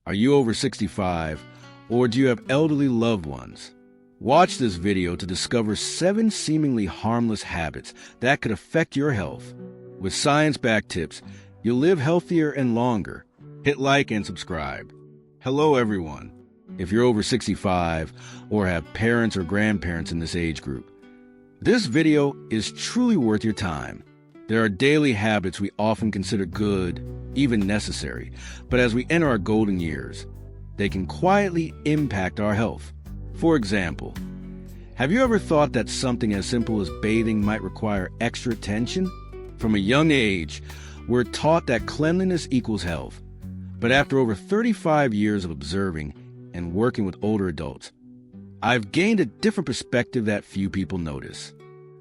Are you over 65, or do you have elderly loved ones? Watch this video to discover 7 seemingly harmless habits that could affect your health. With science-backed tips, you'll live healthier and longer. Hit like and subscribe. Hello, everyone. If you're over 65 or have parents or grandparents in this age group, this video is truly worth your time. There are daily habits we often consider good, even necessary, but as we enter our golden years, they can quietly impact our health. For example, have you ever thought that something as simple as bathing might require extra attention? From a young age, we're taught that cleanliness equals health. But after over 35 years of observing and working with older adults, I've gained a different perspective that few people notice.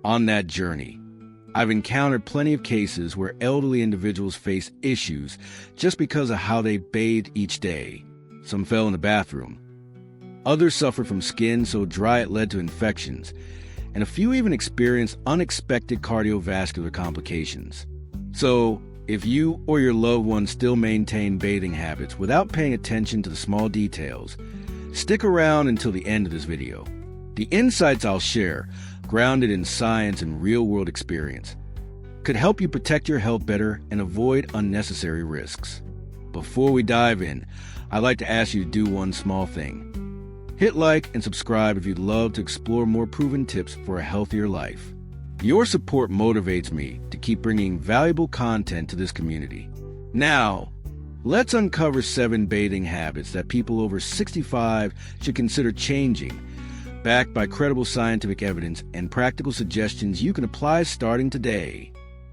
On that journey, I've encountered plenty of cases where elderly individuals face issues just because of how they bathed each day. Some fell in the bathroom. Others suffered from skin so dry it led to infections, and a few even experienced unexpected cardiovascular complications. So, if you or your loved one still maintain bathing habits without paying attention to the small details, stick around until the end of this video. The insights I'll share, grounded in science and real-world experience, could help you protect your health better and avoid unnecessary risks. Before we dive in, I'd like to ask you to do one small thing. Hit like and subscribe if you'd love to explore more proven tips for a healthier life. Your support motivates me to keep bringing valuable content to this community. Now, let's uncover 7 bathing habits that people over 65 should consider changing, backed by credible scientific evidence and practical suggestions you can apply starting today.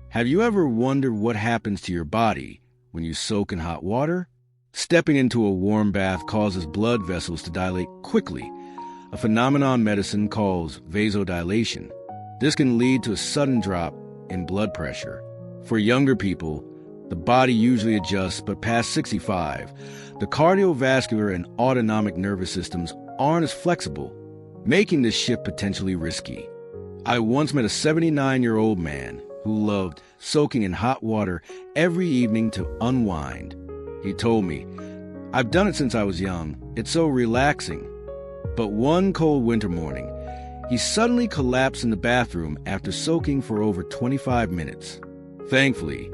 Have you ever wondered what happens to your body when you soak in hot water? Stepping into a warm bath causes blood vessels to dilate quickly, a phenomenon medicine calls vasodilation. This can lead to a sudden drop in blood pressure. For younger people, the body usually adjusts, but past 65, the cardiovascular and autonomic nervous systems aren't as flexible, making this shift potentially risky. I once met a 79-year-old man who loved soaking in hot water every evening to unwind. He told me, "I've done it since I was young. It's so relaxing." But one cold winter morning, he suddenly collapsed in the bathroom after soaking for over 25 minutes. Thankfully,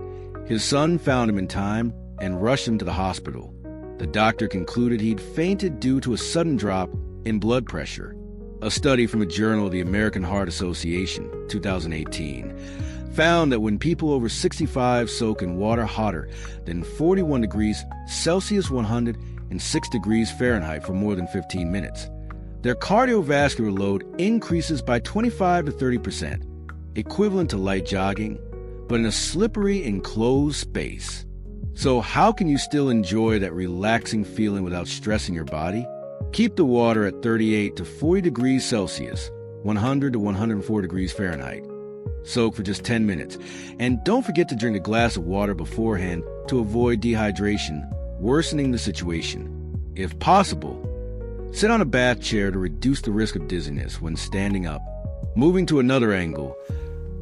his son found him in time and rushed him to the hospital. The doctor concluded he'd fainted due to a sudden drop in blood pressure. A study from the Journal of the American Heart Association, 2018, found that when people over 65 soak in water hotter than 41 degrees Celsius 106 degrees Fahrenheit for more than 15 minutes, their cardiovascular load increases by 25 to 30%, equivalent to light jogging, but in a slippery, enclosed space. So how can you still enjoy that relaxing feeling without stressing your body? Keep the water at 38 to 40 degrees Celsius, 100 to 104 degrees Fahrenheit. Soak for just 10 minutes, and don't forget to drink a glass of water beforehand to avoid dehydration, worsening the situation. If possible, sit on a bath chair to reduce the risk of dizziness when standing up. Moving to another angle,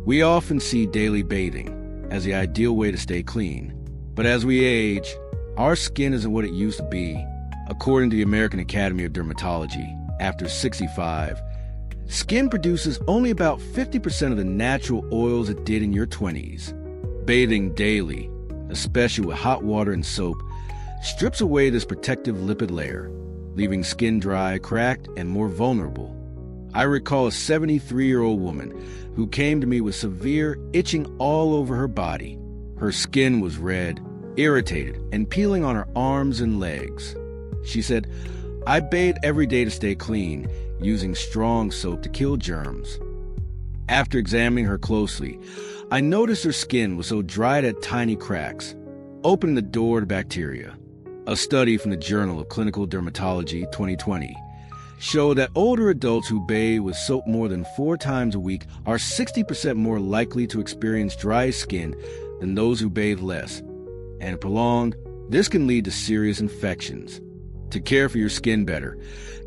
we often see daily bathing as the ideal way to stay clean. But as we age, our skin isn't what it used to be. According to the American Academy of Dermatology, after 65, skin produces only about 50% of the natural oils it did in your 20s. Bathing daily, especially with hot water and soap, strips away this protective lipid layer, leaving skin dry, cracked, and more vulnerable. I recall a 73-year-old woman who came to me with severe itching all over her body. Her skin was red, irritated, and peeling on her arms and legs. She said, "I bathe every day to stay clean, using strong soap to kill germs." After examining her closely, I noticed her skin was so dry it had tiny cracks, opening the door to bacteria. A study from the Journal of Clinical Dermatology 2020 showed that older adults who bathe with soap more than 4 times a week are 60% more likely to experience dry skin than those who bathe less. And prolonged, this can lead to serious infections. To care for your skin better,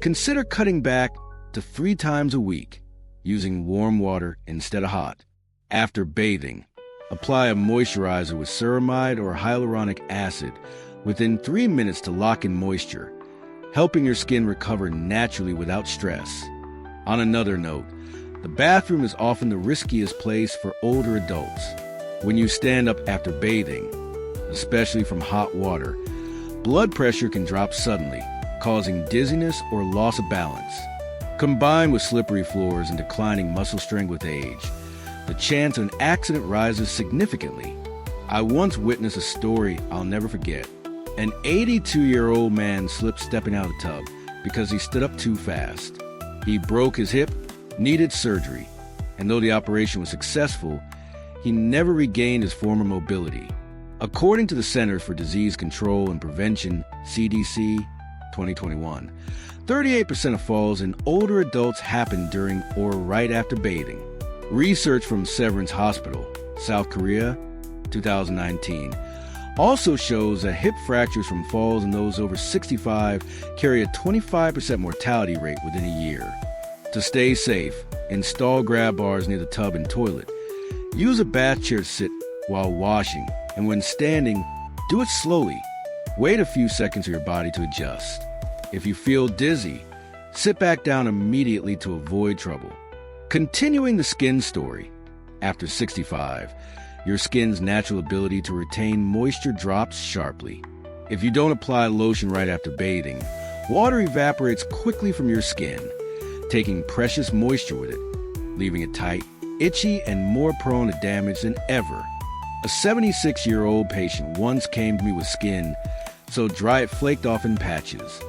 consider cutting back to 3 times a week, using warm water instead of hot. After bathing, apply a moisturizer with ceramide or hyaluronic acid within 3 minutes to lock in moisture, helping your skin recover naturally without stress. On another note, the bathroom is often the riskiest place for older adults. When you stand up after bathing, especially from hot water, blood pressure can drop suddenly, causing dizziness or loss of balance. Combined with slippery floors and declining muscle strength with age, the chance of an accident rises significantly. I once witnessed a story I'll never forget. An 82-year-old man slipped stepping out of the tub because he stood up too fast. He broke his hip, needed surgery, and though the operation was successful, he never regained his former mobility. According to the Centers for Disease Control and Prevention, CDC, 2021, 38% of falls in older adults happen during or right after bathing. Research from Severance Hospital, South Korea, 2019, also shows that hip fractures from falls in those over 65 carry a 25% mortality rate within a year. To stay safe, install grab bars near the tub and toilet. Use a bath chair to sit while washing, and when standing, do it slowly. Wait a few seconds for your body to adjust. If you feel dizzy, sit back down immediately to avoid trouble. Continuing the skin story, after 65, your skin's natural ability to retain moisture drops sharply. If you don't apply lotion right after bathing, water evaporates quickly from your skin, taking precious moisture with it, leaving it tight, itchy, and more prone to damage than ever. A 76-year-old patient once came to me with skin so dry it flaked off in patches.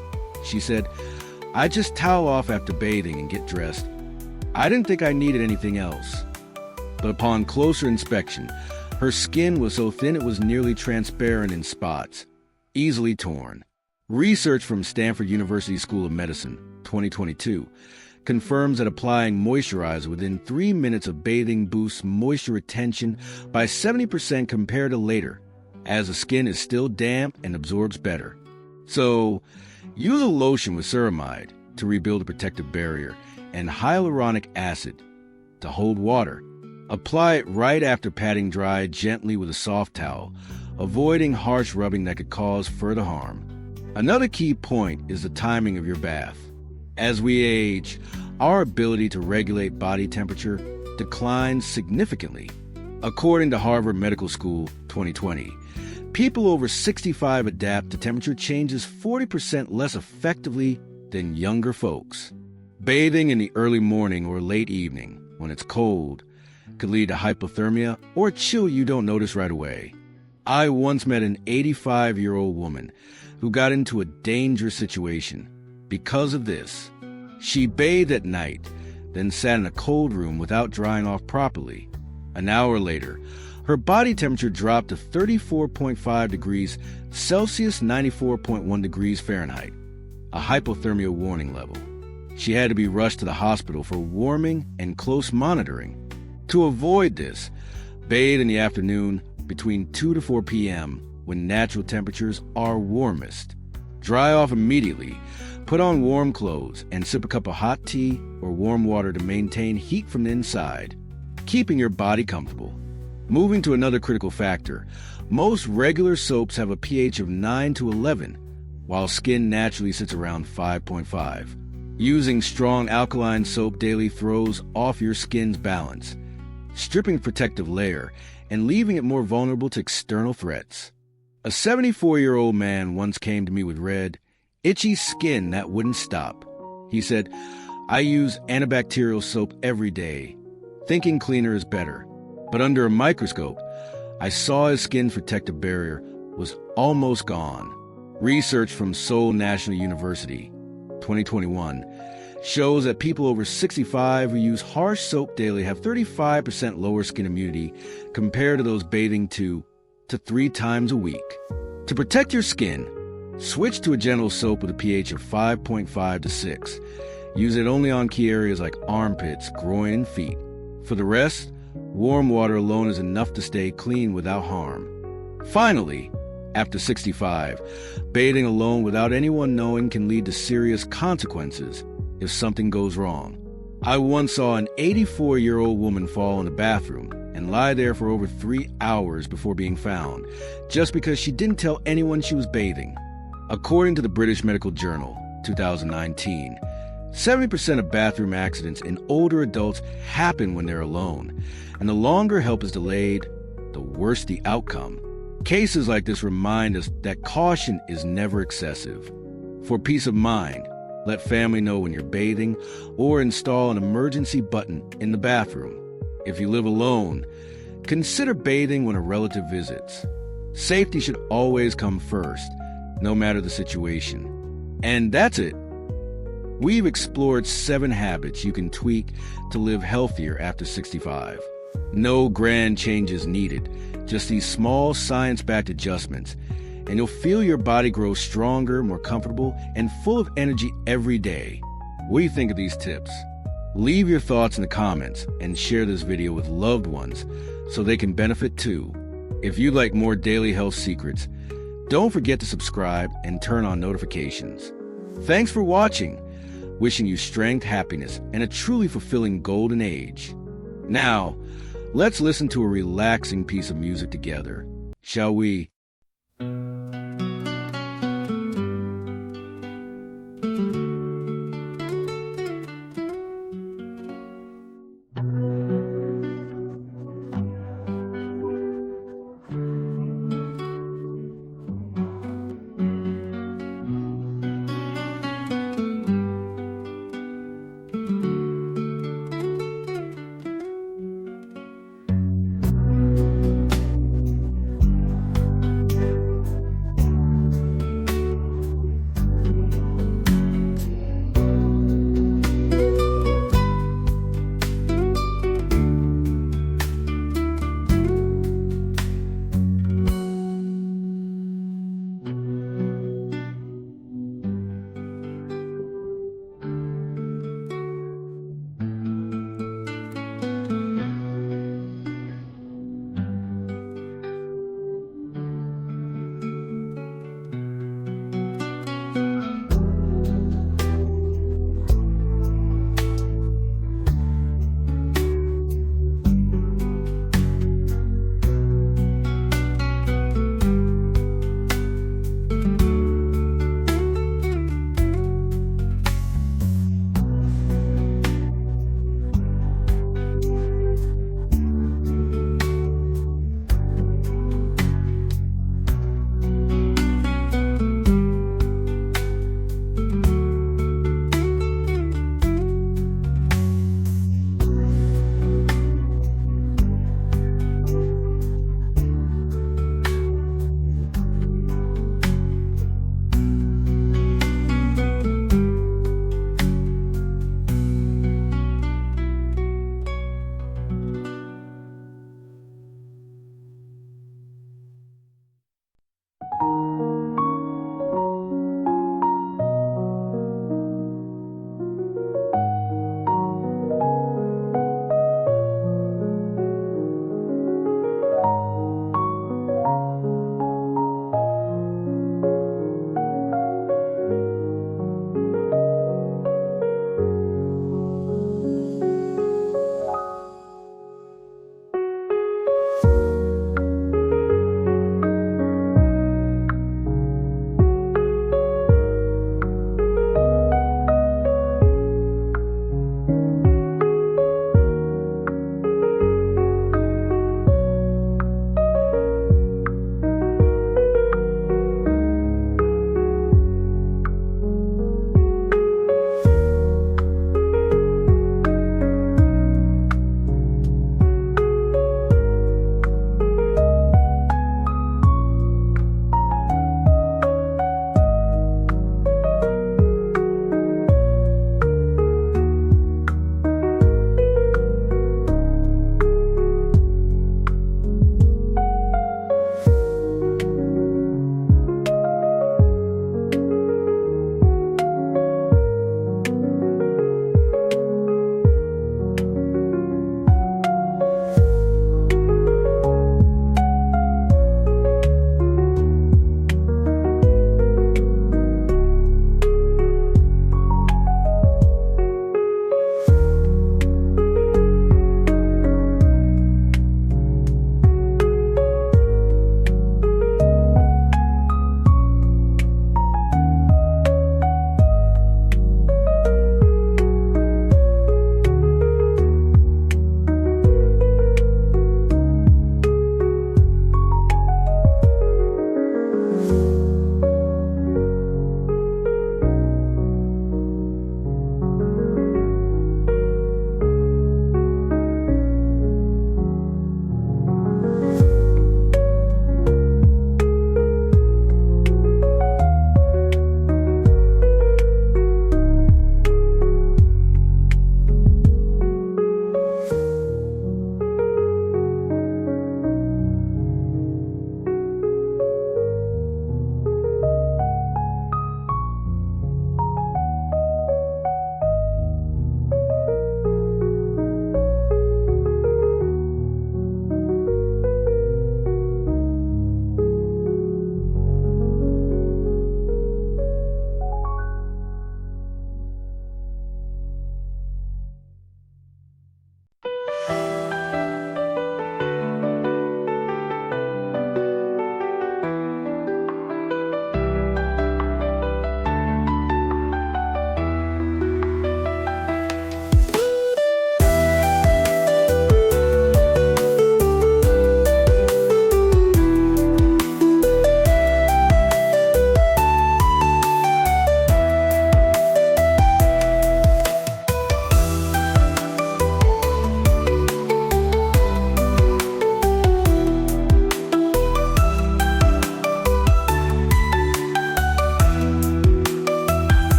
She said, "I just towel off after bathing and get dressed. I didn't think I needed anything else." But upon closer inspection, her skin was so thin it was nearly transparent in spots, easily torn. Research from Stanford University School of Medicine, 2022, confirms that applying moisturizer within 3 minutes of bathing boosts moisture retention by 70% compared to later, as the skin is still damp and absorbs better. So, use a lotion with ceramide to rebuild a protective barrier and hyaluronic acid to hold water. Apply it right after patting dry gently with a soft towel, avoiding harsh rubbing that could cause further harm. Another key point is the timing of your bath. As we age, our ability to regulate body temperature declines significantly. According to Harvard Medical School 2020, people over 65 adapt to temperature changes 40% less effectively than younger folks. Bathing in the early morning or late evening, when it's cold, could lead to hypothermia or a chill you don't notice right away. I once met an 85-year-old woman who got into a dangerous situation. Because of this, she bathed at night, then sat in a cold room without drying off properly. An hour later, her body temperature dropped to 34.5 degrees Celsius, 94.1 degrees Fahrenheit, a hypothermia warning level. She had to be rushed to the hospital for warming and close monitoring. To avoid this, bathe in the afternoon between 2 to 4 p.m. when natural temperatures are warmest. Dry off immediately, put on warm clothes, and sip a cup of hot tea or warm water to maintain heat from the inside, keeping your body comfortable. Moving to another critical factor, most regular soaps have a pH of 9 to 11, while skin naturally sits around 5.5. Using strong alkaline soap daily throws off your skin's balance, stripping the protective layer and leaving it more vulnerable to external threats. A 74-year-old man once came to me with red, itchy skin that wouldn't stop. He said, "I use antibacterial soap every day, thinking cleaner is better. But under a microscope, I saw his skin's protective barrier was almost gone." Research from Seoul National University, 2021, shows that people over 65 who use harsh soap daily have 35% lower skin immunity compared to those bathing 2 to 3 times a week. To protect your skin, switch to a gentle soap with a pH of 5.5 to 6. Use it only on key areas like armpits, groin, and feet. For the rest, warm water alone is enough to stay clean without harm. Finally, after 65, bathing alone without anyone knowing can lead to serious consequences if something goes wrong. I once saw an 84-year-old woman fall in the bathroom, and lie there for over 3 hours before being found, just because she didn't tell anyone she was bathing. According to the British Medical Journal, 2019, 70% of bathroom accidents in older adults happen when they're alone, and the longer help is delayed, the worse the outcome. Cases like this remind us that caution is never excessive. For peace of mind, let family know when you're bathing or install an emergency button in the bathroom. If you live alone, consider bathing when a relative visits. Safety should always come first, no matter the situation. And that's it. We've explored 7 habits you can tweak to live healthier after 65. No grand changes needed, just these small science-backed adjustments, and you'll feel your body grow stronger, more comfortable, and full of energy every day. What do you think of these tips? Leave your thoughts in the comments and share this video with loved ones so they can benefit too. If you'd like more daily health secrets, don't forget to subscribe and turn on notifications. Thanks for watching. Wishing you strength, happiness, and a truly fulfilling golden age. Now, let's listen to a relaxing piece of music together, shall we?